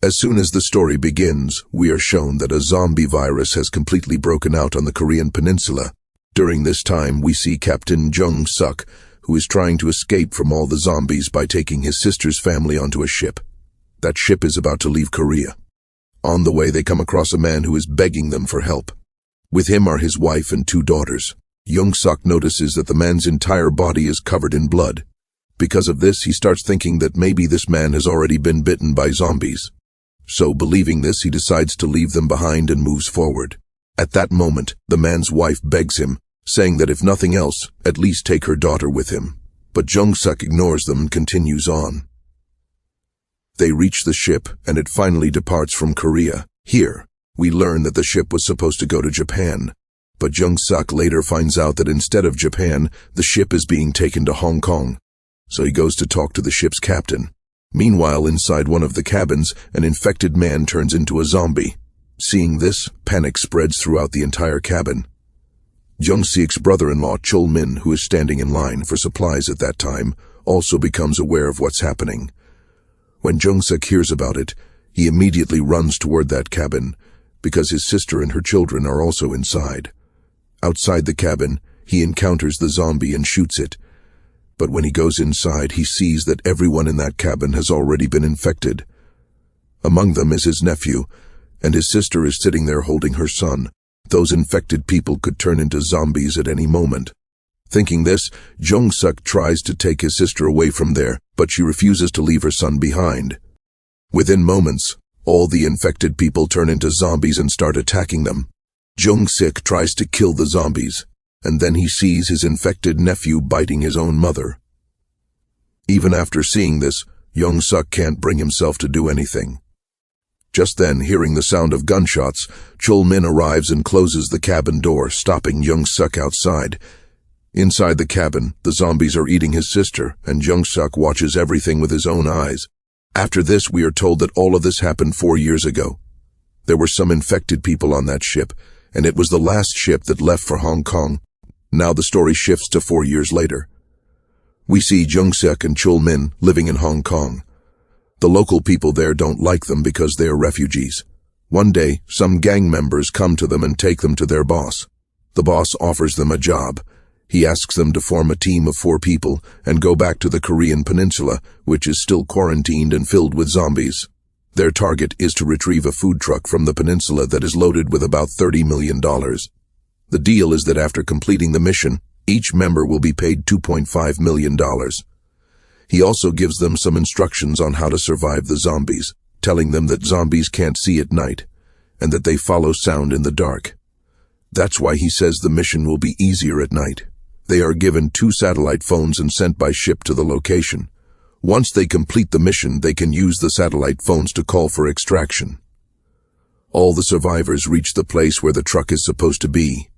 As soon as the story begins, we are shown that a zombie virus has completely broken out on the Korean Peninsula. During this time, we see Captain Jung-suk, who is trying to escape from all the zombies by taking his sister's family onto a ship. That ship is about to leave Korea. On the way, they come across a man who is begging them for help. With him are his wife and 2 daughters. Jung-suk notices that the man's entire body is covered in blood. Because of this, he starts thinking that maybe this man has already been bitten by zombies. So, believing this, he decides to leave them behind and moves forward. At that moment, the man's wife begs him, saying that if nothing else, at least take her daughter with him. But Jung-suk ignores them and continues on. They reach the ship, and it finally departs from Korea. Here, we learn that the ship was supposed to go to Japan, but Jung-suk later finds out that instead of Japan, the ship is being taken to Hong Kong. So he goes to talk to the ship's captain. Meanwhile, inside one of the cabins, an infected man turns into a zombie. Seeing this, panic spreads throughout the entire cabin. Jung-suk's brother-in-law, Chol-min, who is standing in line for supplies at that time, also becomes aware of what's happening. When Jung-suk hears about it, he immediately runs toward that cabin, because his sister and her children are also inside. Outside the cabin, he encounters the zombie and shoots it. But when he goes inside, he sees that everyone in that cabin has already been infected. Among them is his nephew, and his sister is sitting there holding her son. Those infected people could turn into zombies at any moment. Thinking this, Jung-suk tries to take his sister away from there, but she refuses to leave her son behind. Within moments, all the infected people turn into zombies and start attacking them. Jung-suk tries to kill the zombies, and then he sees his infected nephew biting his own mother. Even after seeing this, Jung-suk can't bring himself to do anything. Just then, hearing the sound of gunshots, Chol-min arrives and closes the cabin door, stopping Jung-suk outside. Inside the cabin, the zombies are eating his sister, and Jung-suk watches everything with his own eyes. After this, we are told that all of this happened 4 years ago. There were some infected people on that ship, and it was the last ship that left for Hong Kong. Now the story shifts to 4 years later. We see Jung-suk and Chol-min living in Hong Kong. The local people there don't like them because they are refugees. One day, some gang members come to them and take them to their boss. The boss offers them a job. He asks them to form a team of 4 people and go back to the Korean Peninsula, which is still quarantined and filled with zombies. Their target is to retrieve a food truck from the peninsula that is loaded with about $30 million. The deal is that after completing the mission, each member will be paid $2.5 million. He also gives them some instructions on how to survive the zombies, telling them that zombies can't see at night, and that they follow sound in the dark. That's why he says the mission will be easier at night. They are given 2 satellite phones and sent by ship to the location. Once they complete the mission, they can use the satellite phones to call for extraction. All the survivors reach the place where the truck is supposed to be.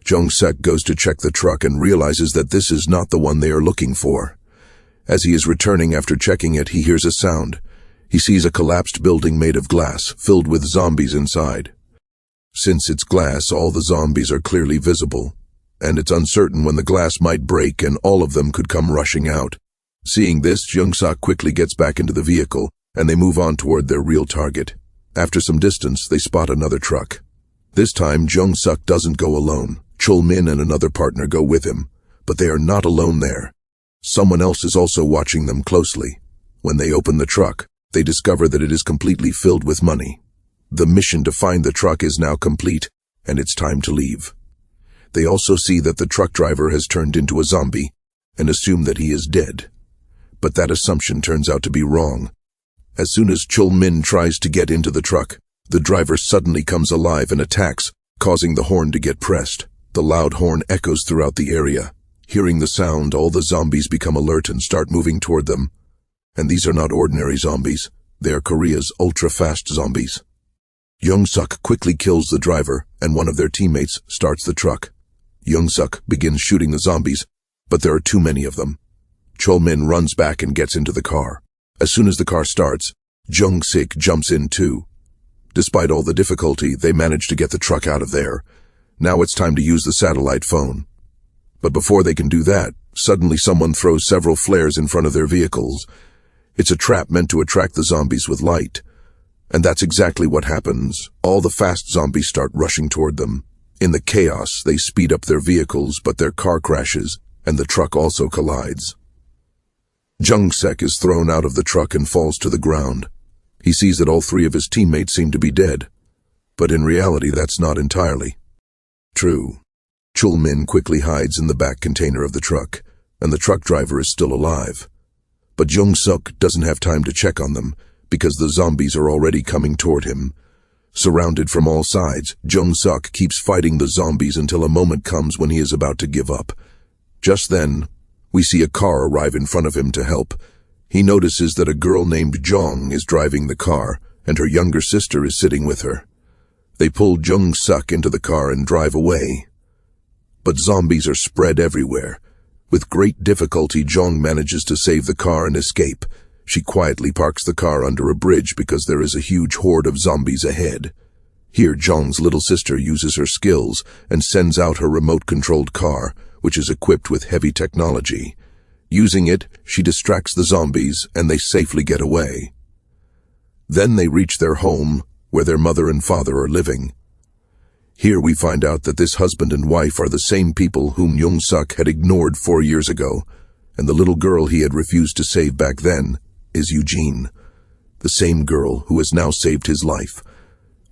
Jung-suk goes to check the truck and realizes that this is not the one they are looking for. As he is returning after checking it, he hears a sound. He sees a collapsed building made of glass, filled with zombies inside. Since it's glass, all the zombies are clearly visible, and it's uncertain when the glass might break and all of them could come rushing out. Seeing this, Jung-suk quickly gets back into the vehicle, and they move on toward their real target. After some distance, they spot another truck. This time, Jung-suk doesn't go alone. Chol-min and another partner go with him, but they are not alone there. Someone else is also watching them closely. When they open the truck, they discover that it is completely filled with money. The mission to find the truck is now complete, and it's time to leave. They also see that the truck driver has turned into a zombie, and assume that he is dead. But that assumption turns out to be wrong. As soon as Chol-min tries to get into the truck, the driver suddenly comes alive and attacks, causing the horn to get pressed. The loud horn echoes throughout the area. Hearing the sound, all the zombies become alert and start moving toward them. And these are not ordinary zombies. They are Korea's ultra-fast zombies. Jung-suk quickly kills the driver, and one of their teammates starts the truck. Jung-suk begins shooting the zombies, but there are too many of them. Chol-min runs back and gets into the car. As soon as the car starts, Jung-suk jumps in too. Despite all the difficulty, they manage to get the truck out of there. Now it's time to use the satellite phone. But before they can do that, suddenly someone throws several flares in front of their vehicles. It's a trap meant to attract the zombies with light. And that's exactly what happens. All the fast zombies start rushing toward them. In the chaos, they speed up their vehicles, but their car crashes, and the truck also collides. Jung-sek is thrown out of the truck and falls to the ground. He sees that all three of his teammates seem to be dead. But in reality, that's not entirely true. Chul-min quickly hides in the back container of the truck, and the truck driver is still alive. But Jung-suk doesn't have time to check on them, because the zombies are already coming toward him. Surrounded from all sides, Jung-suk keeps fighting the zombies until a moment comes when he is about to give up. Just then, we see a car arrive in front of him to help. He notices that a girl named Jong is driving the car, and her younger sister is sitting with her. They pull Jung-suk into the car and drive away. But zombies are spread everywhere. With great difficulty, Jong manages to save the car and escape. She quietly parks the car under a bridge because there is a huge horde of zombies ahead. Here, Jong's little sister uses her skills and sends out her remote-controlled car, which is equipped with heavy technology. Using it, she distracts the zombies, and they safely get away. Then they reach their home, where their mother and father are living. Here we find out that this husband and wife are the same people whom Jung-suk had ignored 4 years ago, and the little girl he had refused to save back then is Eugene, the same girl who has now saved his life.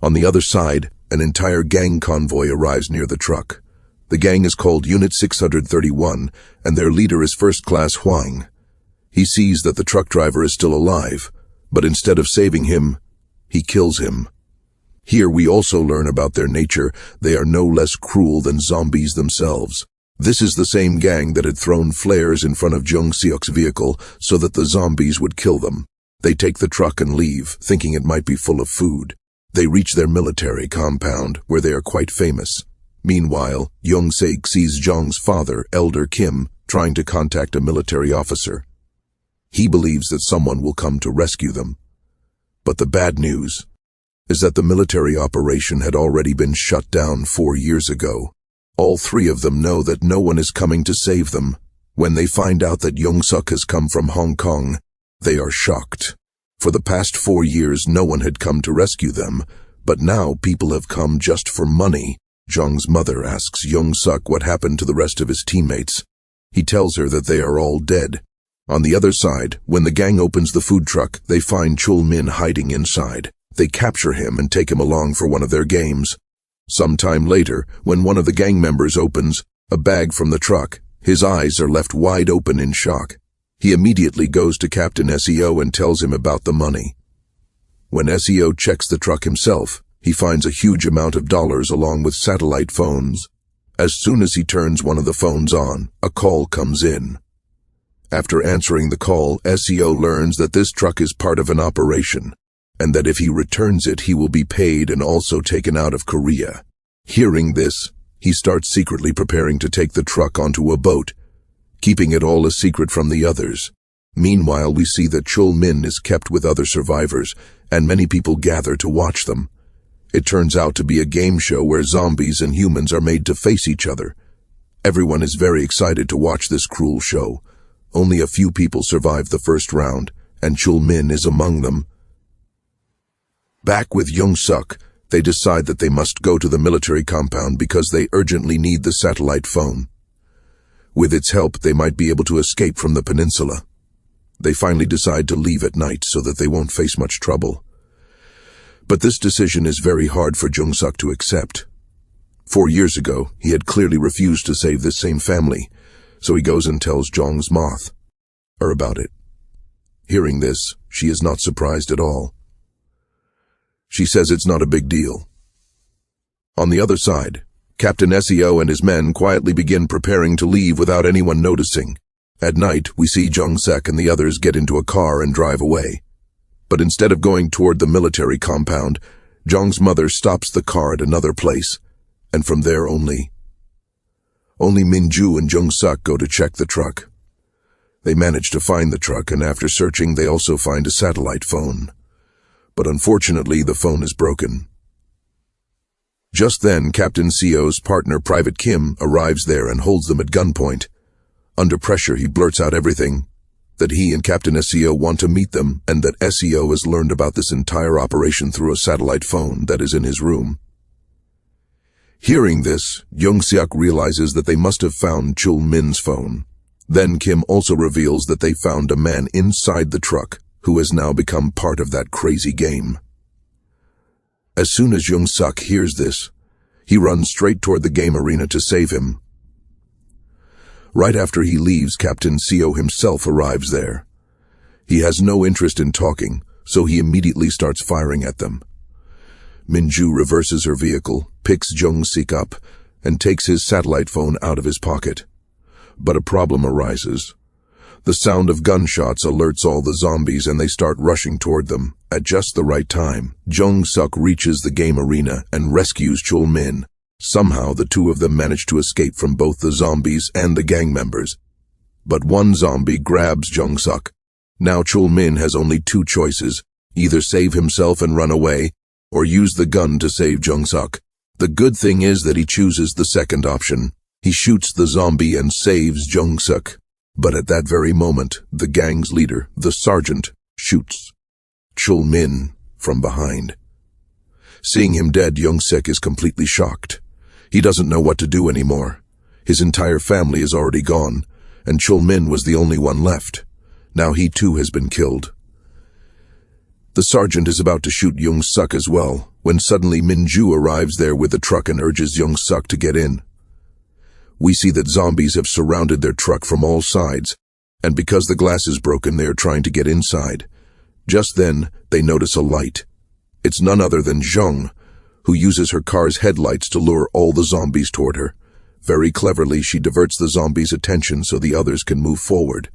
On the other side, an entire gang convoy arrives near the truck. The gang is called Unit 631, and their leader is First Class Huang. He sees that the truck driver is still alive, but instead of saving him, he kills him. Here we also learn about their nature. They are no less cruel than zombies themselves. This is the same gang that had thrown flares in front of Jung-seok's vehicle so that the zombies would kill them. They take the truck and leave, thinking it might be full of food. They reach their military compound, where they are quite famous. Meanwhile, Jung-seok sees Jong's father, Elder Kim, trying to contact a military officer. He believes that someone will come to rescue them. But the bad news is that the military operation had already been shut down 4 years ago. All three of them know that no one is coming to save them. When they find out that Jung-suk has come from Hong Kong, they are shocked. For the past 4 years, no one had come to rescue them, but now people have come just for money. Jung's mother asks Jung-suk what happened to the rest of his teammates. He tells her that they are all dead. On the other side, when the gang opens the food truck, they find Chul-min hiding inside. They capture him and take him along for one of their games. Sometime later, when one of the gang members opens a bag from the truck, his eyes are left wide open in shock. He immediately goes to Captain SEO and tells him about the money. When SEO checks the truck himself, he finds a huge amount of dollars along with satellite phones. As soon as he turns one of the phones on, a call comes in. After answering the call, SEO learns that this truck is part of an operation, and that if he returns it, he will be paid and also taken out of Korea. Hearing this, he starts secretly preparing to take the truck onto a boat, keeping it all a secret from the others. Meanwhile, we see that Chul-min is kept with other survivors, and many people gather to watch them. It turns out to be a game show where zombies and humans are made to face each other. Everyone is very excited to watch this cruel show. Only a few people survive the first round, and Chul-min is among them. Back with Jung-suk, they decide that they must go to the military compound because they urgently need the satellite phone. With its help, they might be able to escape from the peninsula. They finally decide to leave at night so that they won't face much trouble. But this decision is very hard for Jung-suk to accept. 4 years ago, he had clearly refused to save this same family, so he goes and tells Jong's moth about it. Hearing this, she is not surprised at all. She says it's not a big deal. On the other side, Captain SEO and his men quietly begin preparing to leave without anyone noticing. At night, we see Jung-sek and the others get into a car and drive away. But instead of going toward the military compound, Jong's mother stops the car at another place, and from there only Minju and Jung-suk go to check the truck. They manage to find the truck, and after searching, they also find a satellite phone. But unfortunately, the phone is broken. Just then, Captain SEO's partner, Private Kim, arrives there and holds them at gunpoint. Under pressure, he blurts out everything that he and Captain SEO want to meet them and that SEO has learned about this entire operation through a satellite phone that is in his room. Hearing this, Young-seok realizes that they must have found Chul-min's phone. Then Kim also reveals that they found a man inside the truck who has now become part of that crazy game. As soon as Young-seok hears this, he runs straight toward the game arena to save him. Right after he leaves, Captain SEO himself arrives there. He has no interest in talking, so he immediately starts firing at them. Minju reverses her vehicle, picks Jung-seok up, and takes his satellite phone out of his pocket. But a problem arises. The sound of gunshots alerts all the zombies and they start rushing toward them. At just the right time, Jung-seok reaches the game arena and rescues Chul-min. Somehow the two of them manage to escape from both the zombies and the gang members. But one zombie grabs Jung-seok. Now Chul-min has only two choices, either save himself and run away, or use the gun to save Jung-seok. The good thing is that he chooses the second option. He shoots the zombie and saves Jung-seok. But at that very moment, the gang's leader, the sergeant, shoots Chul-min from behind. Seeing him dead, Jung-seok is completely shocked. He doesn't know what to do anymore. His entire family is already gone, and Chul-min was the only one left. Now he too has been killed. The sergeant is about to shoot Jung-seok as well, when suddenly Minju arrives there with the truck and urges Jung-seok to get in. We see that zombies have surrounded their truck from all sides, and because the glass is broken, they are trying to get inside. Just then, they notice a light. It's none other than Jung, who uses her car's headlights to lure all the zombies toward her. Very cleverly, she diverts the zombies' attention so the others can move forward,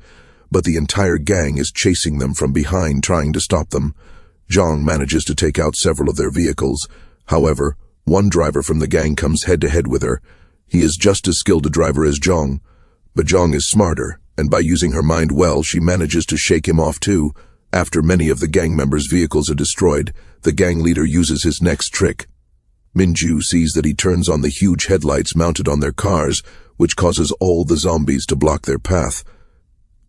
but the entire gang is chasing them from behind, trying to stop them. Jung manages to take out several of their vehicles. However, one driver from the gang comes head-to-head with her. He is just as skilled a driver as Jung, but Jung is smarter, and by using her mind well, she manages to shake him off too. After many of the gang members' vehicles are destroyed, the gang leader uses his next trick. Minju sees that he turns on the huge headlights mounted on their cars, which causes all the zombies to block their path.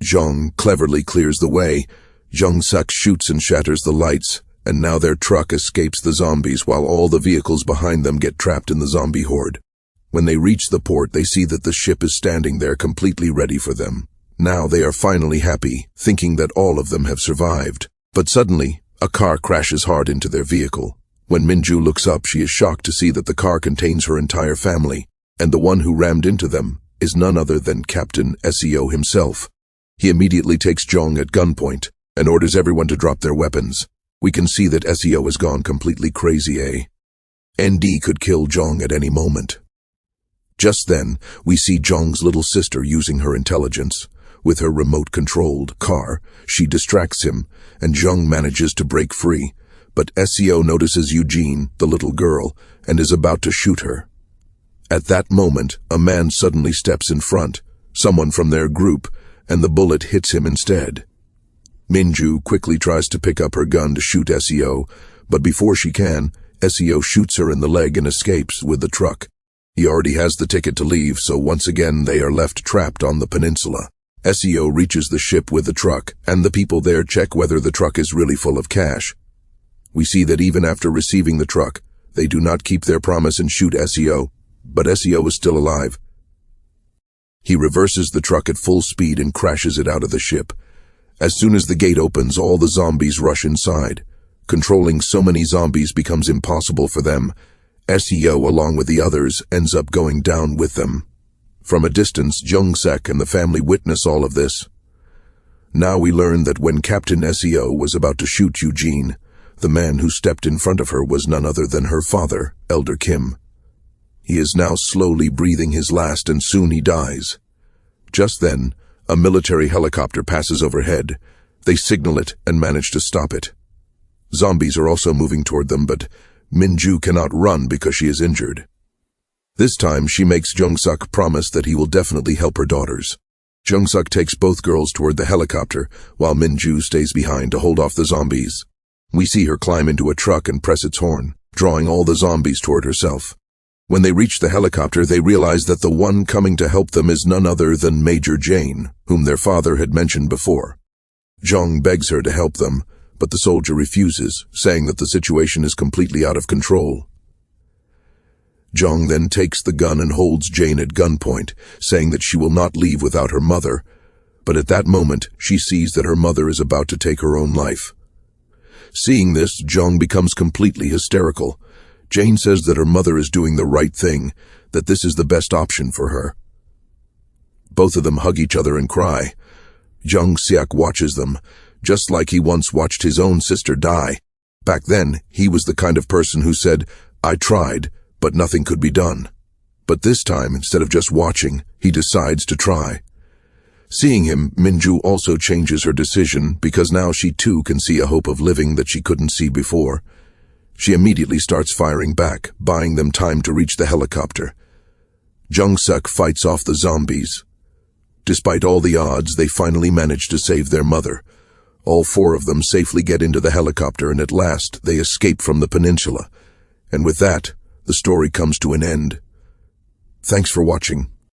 Jung cleverly clears the way. Jung-seok shoots and shatters the lights, and now their truck escapes the zombies while all the vehicles behind them get trapped in the zombie horde. When they reach the port, they see that the ship is standing there completely ready for them. Now they are finally happy, thinking that all of them have survived. But suddenly, a car crashes hard into their vehicle. When Minju looks up, she is shocked to see that the car contains her entire family, and the one who rammed into them is none other than Captain SEO himself. He immediately takes Jung at gunpoint and orders everyone to drop their weapons. We can see that SEO has gone completely crazy, ND could kill Jung at any moment. Just then, we see Jung's little sister using her intelligence. With her remote-controlled car, she distracts him, and Jung manages to break free. But SEO notices Eugene, the little girl, and is about to shoot her. At that moment, a man suddenly steps in front, someone from their group, and the bullet hits him instead. Minju quickly tries to pick up her gun to shoot SEO, but before she can, SEO shoots her in the leg and escapes with the truck. He already has the ticket to leave, so once again they are left trapped on the peninsula. SEO reaches the ship with the truck, and the people there check whether the truck is really full of cash. We see that even after receiving the truck, they do not keep their promise and shoot SEO, but SEO is still alive. He reverses the truck at full speed and crashes it out of the ship. As soon as the gate opens, all the zombies rush inside. Controlling so many zombies becomes impossible for them. SEO, along with the others, ends up going down with them. From a distance, Jung-seok and the family witness all of this. Now we learn that when Captain SEO was about to shoot Eugene, the man who stepped in front of her was none other than her father, Elder Kim. He is now slowly breathing his last and soon he dies. Just then, a military helicopter passes overhead. They signal it and manage to stop it. Zombies are also moving toward them, but Minju cannot run because she is injured. This time, she makes Jung-seok promise that he will definitely help her daughters. Jung-seok takes both girls toward the helicopter, while Minju stays behind to hold off the zombies. We see her climb into a truck and press its horn, drawing all the zombies toward herself. When they reach the helicopter, they realize that the one coming to help them is none other than Major Jane, whom their father had mentioned before. Jung begs her to help them, but the soldier refuses, saying that the situation is completely out of control. Jung then takes the gun and holds Jane at gunpoint, saying that she will not leave without her mother, but at that moment she sees that her mother is about to take her own life. Seeing this, Jung becomes completely hysterical. Jane says that her mother is doing the right thing, that this is the best option for her. Both of them hug each other and cry. Jung Seok watches them, just like he once watched his own sister die. Back then, he was the kind of person who said, "I tried, but nothing could be done." But this time, instead of just watching, he decides to try. Seeing him, Minju also changes her decision because now she too can see a hope of living that she couldn't see before. She immediately starts firing back, buying them time to reach the helicopter. Jung Seok fights off the zombies. Despite all the odds, they finally manage to save their mother. All four of them safely get into the helicopter, and at last they escape from the peninsula. And with that, the story comes to an end. Thanks for watching.